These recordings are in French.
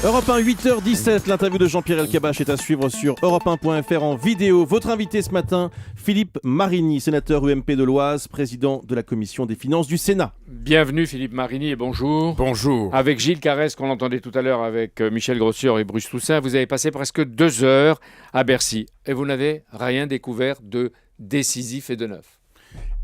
Europe 1, 8h17, l'interview de Jean-Pierre Elkabbach est à suivre sur europe1.fr en vidéo. Votre invité ce matin, Philippe Marigny, sénateur UMP de l'Oise, président de la commission des finances du Sénat. Bienvenue Philippe Marigny et bonjour. Bonjour. Avec Gilles Carrez, qu'on entendait tout à l'heure avec Michel Grossior et Bruce Toussaint, vous avez passé presque 2 heures à Bercy et vous n'avez rien découvert de décisif et de neuf.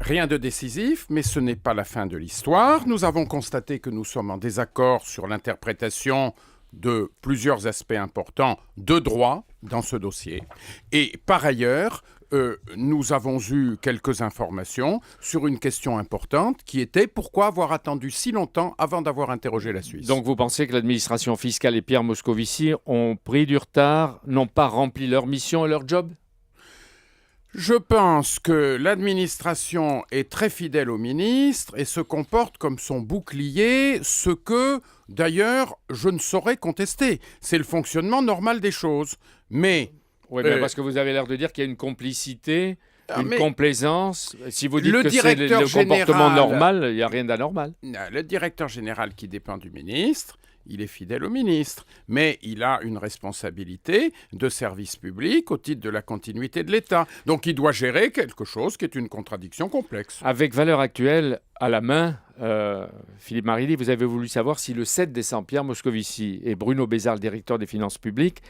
Rien de décisif, mais ce n'est pas la fin de l'histoire. Nous avons constaté que nous sommes en désaccord sur l'interprétation de plusieurs aspects importants de droit dans ce dossier. Et par ailleurs, nous avons eu quelques informations sur une question importante qui était pourquoi avoir attendu si longtemps avant d'avoir interrogé la Suisse. Donc vous pensez que l'administration fiscale et Pierre Moscovici ont pris du retard, n'ont pas rempli leur mission et leur job ? Je pense que l'administration est très fidèle au ministre et se comporte comme son bouclier, ce que, d'ailleurs, je ne saurais contester. C'est le fonctionnement normal des choses. Mais... Oui, parce que vous avez l'air de dire qu'il y a une complicité, une complaisance. Si vous dites que c'est le comportement normal, il n'y a rien d'anormal. Le directeur général qui dépend du ministre, il est fidèle au ministre, mais il a une responsabilité de service public au titre de la continuité de l'État. Donc il doit gérer quelque chose qui est une contradiction complexe. Avec valeur actuelle à la main, Philippe Marigny, vous avez voulu savoir si le 7 décembre, Pierre Moscovici et Bruno Bézard, le directeur des finances publiques,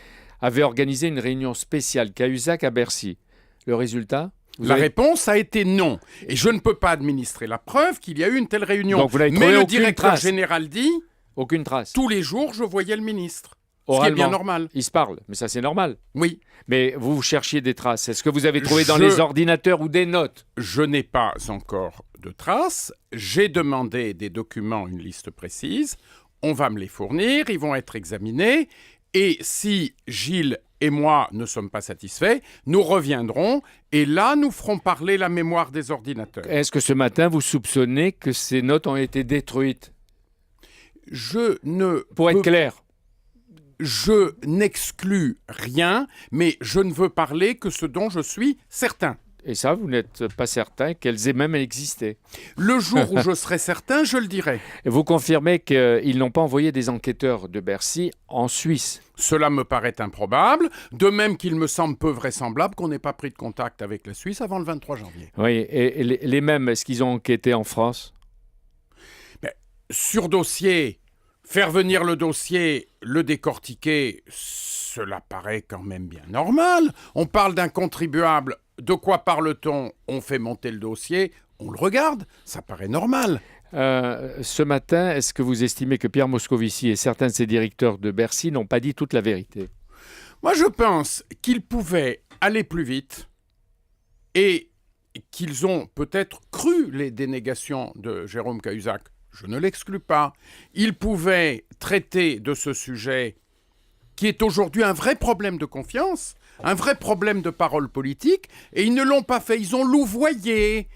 avaient organisé une réunion spéciale Cahuzac à Bercy. Le résultat ? La réponse a été non. Et je ne peux pas administrer la preuve qu'il y a eu une telle réunion. Donc vous n'avez mais trouvé le aucune directeur trace. général dit... Aucune trace. Tous les jours, je voyais le ministre. Oralement. Ce qui est bien normal. Il se parle, mais ça c'est normal. Oui. Mais vous cherchiez des traces. Est-ce que vous avez trouvé dans les ordinateurs ou des notes ? Je n'ai pas encore de traces. J'ai demandé des documents, une liste précise. On va me les fournir, ils vont être examinés. Et si Gilles et moi ne sommes pas satisfaits, nous reviendrons et là, nous ferons parler la mémoire des ordinateurs. Est-ce que ce matin, vous soupçonnez que ces notes ont été détruites ? Pour être clair. Je n'exclus rien, mais je ne veux parler que ce dont je suis certain. Et ça, vous n'êtes pas certain qu'elles aient même existé. Le jour où je serai certain, je le dirai. Et vous confirmez qu'ils n'ont pas envoyé des enquêteurs de Bercy en Suisse ? Cela me paraît improbable, de même qu'il me semble peu vraisemblable qu'on n'ait pas pris de contact avec la Suisse avant le 23 janvier. Oui, et les mêmes, est-ce qu'ils ont enquêté en France ? Sur dossier, faire venir le dossier, le décortiquer, cela paraît quand même bien normal. On parle d'un contribuable, de quoi parle-t-on ? On fait monter le dossier, on le regarde, ça paraît normal. Ce matin, est-ce que vous estimez que Pierre Moscovici et certains de ses directeurs de Bercy n'ont pas dit toute la vérité ? Moi, je pense qu'ils pouvaient aller plus vite et qu'ils ont peut-être cru les dénégations de Jérôme Cahuzac. Je ne l'exclus pas. Ils pouvaient traiter de ce sujet qui est aujourd'hui un vrai problème de confiance, un vrai problème de parole politique, et ils ne l'ont pas fait. Ils ont louvoyé.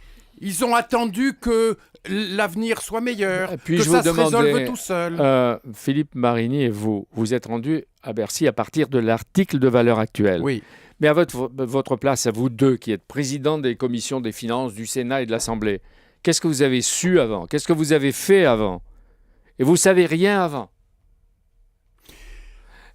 Ils ont attendu que l'avenir soit meilleur, que ça se résolve tout seul. Philippe Marigny et vous êtes rendu à Bercy à partir de l'article de valeur actuelle. Oui. Mais à votre place, à vous deux, qui êtes président des commissions des finances du Sénat et de l'Assemblée, qu'est-ce que vous avez su avant ? Qu'est-ce que vous avez fait avant ? Et vous ne savez rien avant.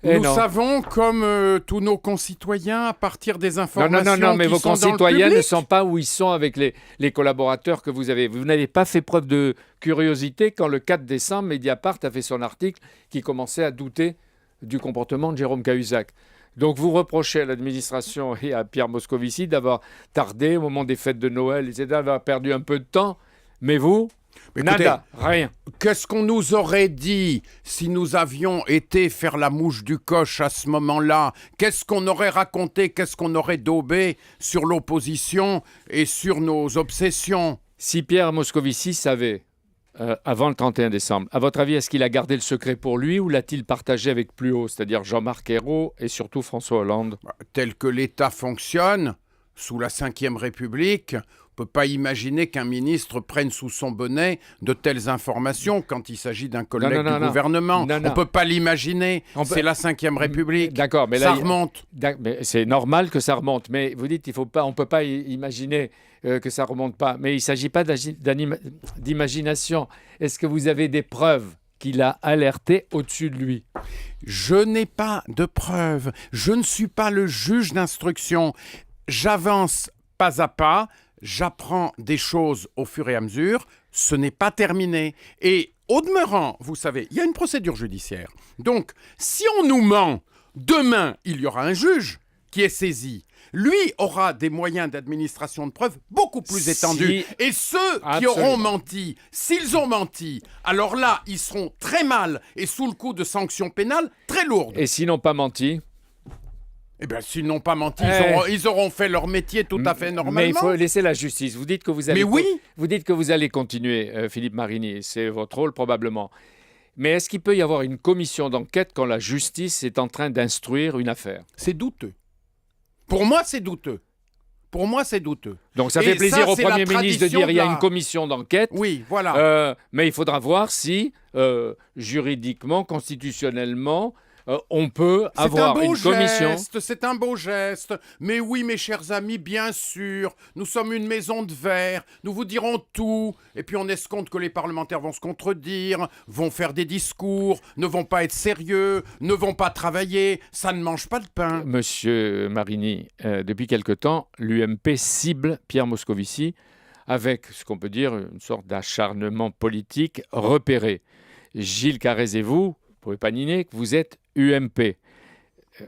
Nous savons, comme tous nos concitoyens, à partir des informations Non, mais qui vos sont dans le concitoyens public. ne sont pas où ils sont avec les collaborateurs que vous avez. Vous n'avez pas fait preuve de curiosité quand le 4 décembre, Mediapart a fait son article qui commençait à douter du comportement de Jérôme Cahuzac. Donc vous reprochez à l'administration et à Pierre Moscovici d'avoir tardé au moment des fêtes de Noël, etc., d'avoir perdu un peu de temps. Mais vous, nada, rien. Qu'est-ce qu'on nous aurait dit si nous avions été faire la mouche du coche à ce moment-là ? Qu'est-ce qu'on aurait raconté ? Qu'est-ce qu'on aurait daubé sur l'opposition et sur nos obsessions ? Si Pierre Moscovici savait, avant le 31 décembre, à votre avis, est-ce qu'il a gardé le secret pour lui ou l'a-t-il partagé avec plus haut, c'est-à-dire Jean-Marc Ayrault et surtout François Hollande ? Tel que l'État fonctionne, sous la Ve République, on ne peut pas imaginer qu'un ministre prenne sous son bonnet de telles informations quand il s'agit d'un collègue du gouvernement. On ne peut pas l'imaginer. C'est la Ve République. D'accord, mais ça remonte. Mais c'est normal que ça remonte. Mais vous dites on ne peut pas imaginer que ça ne remonte pas. Mais il ne s'agit pas d'imagination. Est-ce que vous avez des preuves qu'il a alerté au-dessus de lui. Je n'ai pas de preuves. Je ne suis pas le juge d'instruction. J'avance pas à pas. J'apprends des choses au fur et à mesure. Ce n'est pas terminé. Et au demeurant, vous savez, il y a une procédure judiciaire. Donc, si on nous ment, demain, il y aura un juge qui est saisi. Lui aura des moyens d'administration de preuves beaucoup plus étendus. Et ceux qui auront menti, s'ils ont menti, alors là, ils seront très mal et sous le coup de sanctions pénales très lourdes. Et s'ils n'ont pas menti ? Eh bien, s'ils n'ont pas menti, ils auront fait leur métier tout à fait normalement. Mais il faut laisser la justice. Vous dites que vous allez, mais oui. Vous dites que vous allez continuer, Philippe Marini. C'est votre rôle probablement. Mais est-ce qu'il peut y avoir une commission d'enquête quand la justice est en train d'instruire une affaire ? C'est douteux. Pour moi, c'est douteux. Pour moi, c'est douteux. Donc ça fait plaisir au Premier ministre de dire qu'il y a une commission d'enquête. Oui, voilà. Mais il faudra voir si, juridiquement, constitutionnellement, on peut avoir une commission. C'est un beau geste. Mais oui, mes chers amis, bien sûr. Nous sommes une maison de verre. Nous vous dirons tout. Et puis on escompte que les parlementaires vont se contredire, vont faire des discours, ne vont pas être sérieux, ne vont pas travailler. Ça ne mange pas de pain. Monsieur Marini, depuis quelque temps, l'UMP cible Pierre Moscovici avec ce qu'on peut dire une sorte d'acharnement politique repéré. Gilles Carrez et vous pouvez pas nier que vous êtes UMP.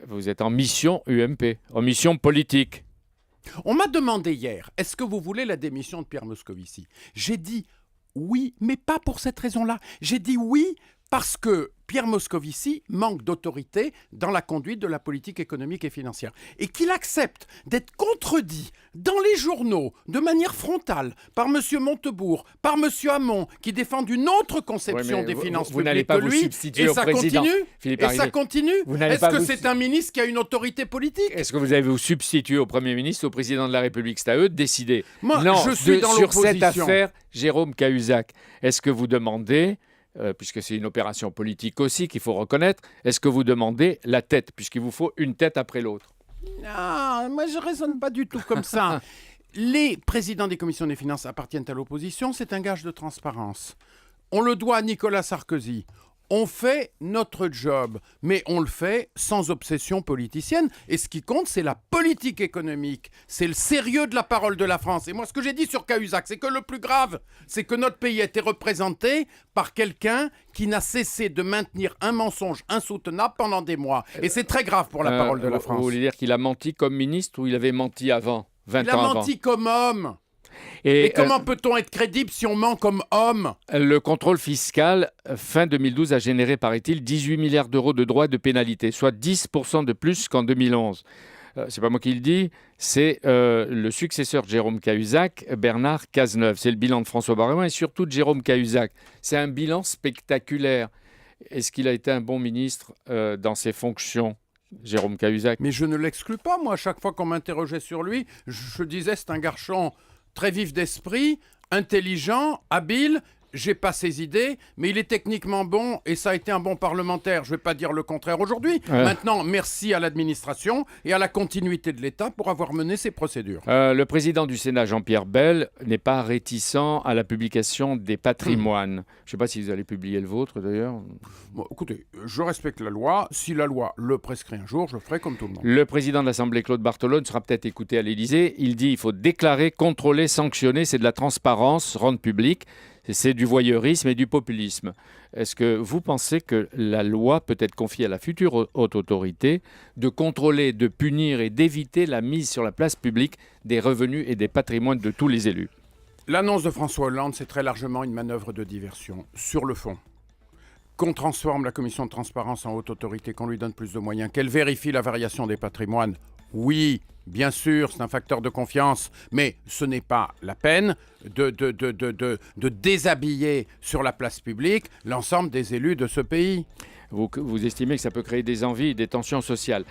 Vous êtes en mission UMP, en mission politique. On m'a demandé hier, est-ce que vous voulez la démission de Pierre Moscovici ? J'ai dit oui, mais pas pour cette raison-là. J'ai dit oui parce que Pierre Moscovici manque d'autorité dans la conduite de la politique économique et financière. Et qu'il accepte d'être contredit dans les journaux de manière frontale par M. Montebourg, par M. Hamon, qui défendent une autre conception des finances vous n'allez publiques pas que vous lui. substituer Et au ça président. continue. Philippe Et Marini, ça continue. Est-ce que c'est un ministre qui a une autorité politique ? Est-ce que vous allez vous substituer au Premier ministre, au président de la République ? C'est à eux de décider. Moi, non, je suis dans sur cette l'opposition. affaire, Jérôme Cahuzac, est-ce que vous demandez, puisque c'est une opération politique aussi qu'il faut reconnaître, est-ce que vous demandez la tête, puisqu'il vous faut une tête après l'autre ? Non, moi je ne raisonne pas du tout comme ça. Les présidents des commissions des finances appartiennent à l'opposition, c'est un gage de transparence. On le doit à Nicolas Sarkozy. On fait notre job, mais on le fait sans obsession politicienne. Et ce qui compte, c'est la politique économique. C'est le sérieux de la parole de la France. Et moi, ce que j'ai dit sur Cahuzac, c'est que le plus grave, c'est que notre pays a été représenté par quelqu'un qui n'a cessé de maintenir un mensonge insoutenable pendant des mois. Et c'est très grave pour la parole de la France. Vous voulez dire qu'il a menti comme ministre ou il avait menti avant, 20 ans Il a avant ? menti comme homme. Et comment peut-on être crédible si on ment comme homme ? Le contrôle fiscal, fin 2012, a généré, paraît-il, 18 milliards d'euros de droits de pénalité, soit 10% de plus qu'en 2011. C'est pas moi qui le dis, c'est le successeur de Jérôme Cahuzac, Bernard Cazeneuve. C'est le bilan de François Bayrou et surtout de Jérôme Cahuzac. C'est un bilan spectaculaire. Est-ce qu'il a été un bon ministre dans ses fonctions ? Jérôme Cahuzac. Mais je ne l'exclus pas, moi. À chaque fois qu'on m'interrogeait sur lui, je disais c'est un garçon très vif d'esprit, intelligent, habile. J'ai pas ses idées, mais il est techniquement bon et ça a été un bon parlementaire. Je vais pas dire le contraire aujourd'hui. Maintenant, merci à l'administration et à la continuité de l'État pour avoir mené ces procédures. Le président du Sénat, Jean-Pierre Bel, n'est pas réticent à la publication des patrimoines. Je ne sais pas si vous allez publier le vôtre, d'ailleurs. Bon, écoutez, je respecte la loi. Si la loi le prescrit un jour, je ferai comme tout le monde. Le président de l'Assemblée, Claude Barthelone, sera peut-être écouté à l'Élysée. Il dit qu'il faut déclarer, contrôler, sanctionner. C'est de la transparence, rendre public. C'est du voyeurisme et du populisme. Est-ce que vous pensez que la loi peut être confiée à la future haute autorité de contrôler, de punir et d'éviter la mise sur la place publique des revenus et des patrimoines de tous les élus ? L'annonce de François Hollande, c'est très largement une manœuvre de diversion. Sur le fond, qu'on transforme la commission de transparence en haute autorité, qu'on lui donne plus de moyens, qu'elle vérifie la variation des patrimoines, oui, bien sûr, c'est un facteur de confiance, mais ce n'est pas la peine de déshabiller sur la place publique l'ensemble des élus de ce pays. Vous estimez que ça peut créer des envies, des tensions sociales.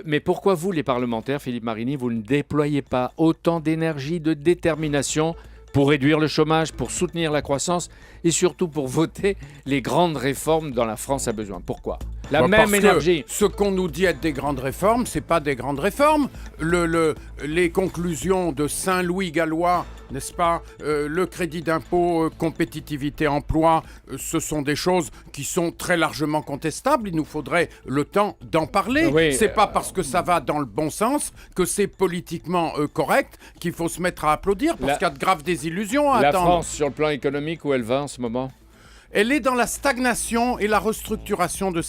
Mais pourquoi vous, les parlementaires, Philippe Marini, vous ne déployez pas autant d'énergie, de détermination pour réduire le chômage, pour soutenir la croissance et surtout pour voter les grandes réformes dont la France a besoin ? Pourquoi ? La Bah, même parce que énergie. ce qu'on nous dit être des grandes réformes, c'est pas des grandes réformes. Les conclusions de Saint-Louis gallois, n'est-ce pas, le crédit d'impôt, compétitivité, emploi, ce sont des choses qui sont très largement contestables. Il nous faudrait le temps d'en parler. Oui, C'est pas parce que ça va dans le bon sens que c'est politiquement correct qu'il faut se mettre à applaudir, parce qu'il y a de graves désillusions à La attendre. France, sur le plan économique, où elle va en ce moment? Elle est dans la stagnation et la restructuration de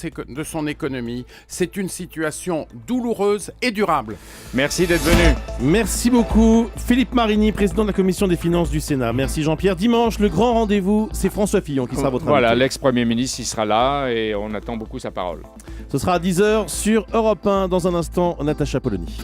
son économie. C'est une situation douloureuse et durable. Merci d'être venu. Merci beaucoup Philippe Marini, président de la commission des finances du Sénat. Merci Jean-Pierre. Dimanche, le grand rendez-vous, c'est François Fillon qui sera votre Voilà, invité. l'ex-premier ministre, il sera là et on attend beaucoup sa parole. Ce sera à 10h sur Europe 1. Dans un instant, Natacha Polony.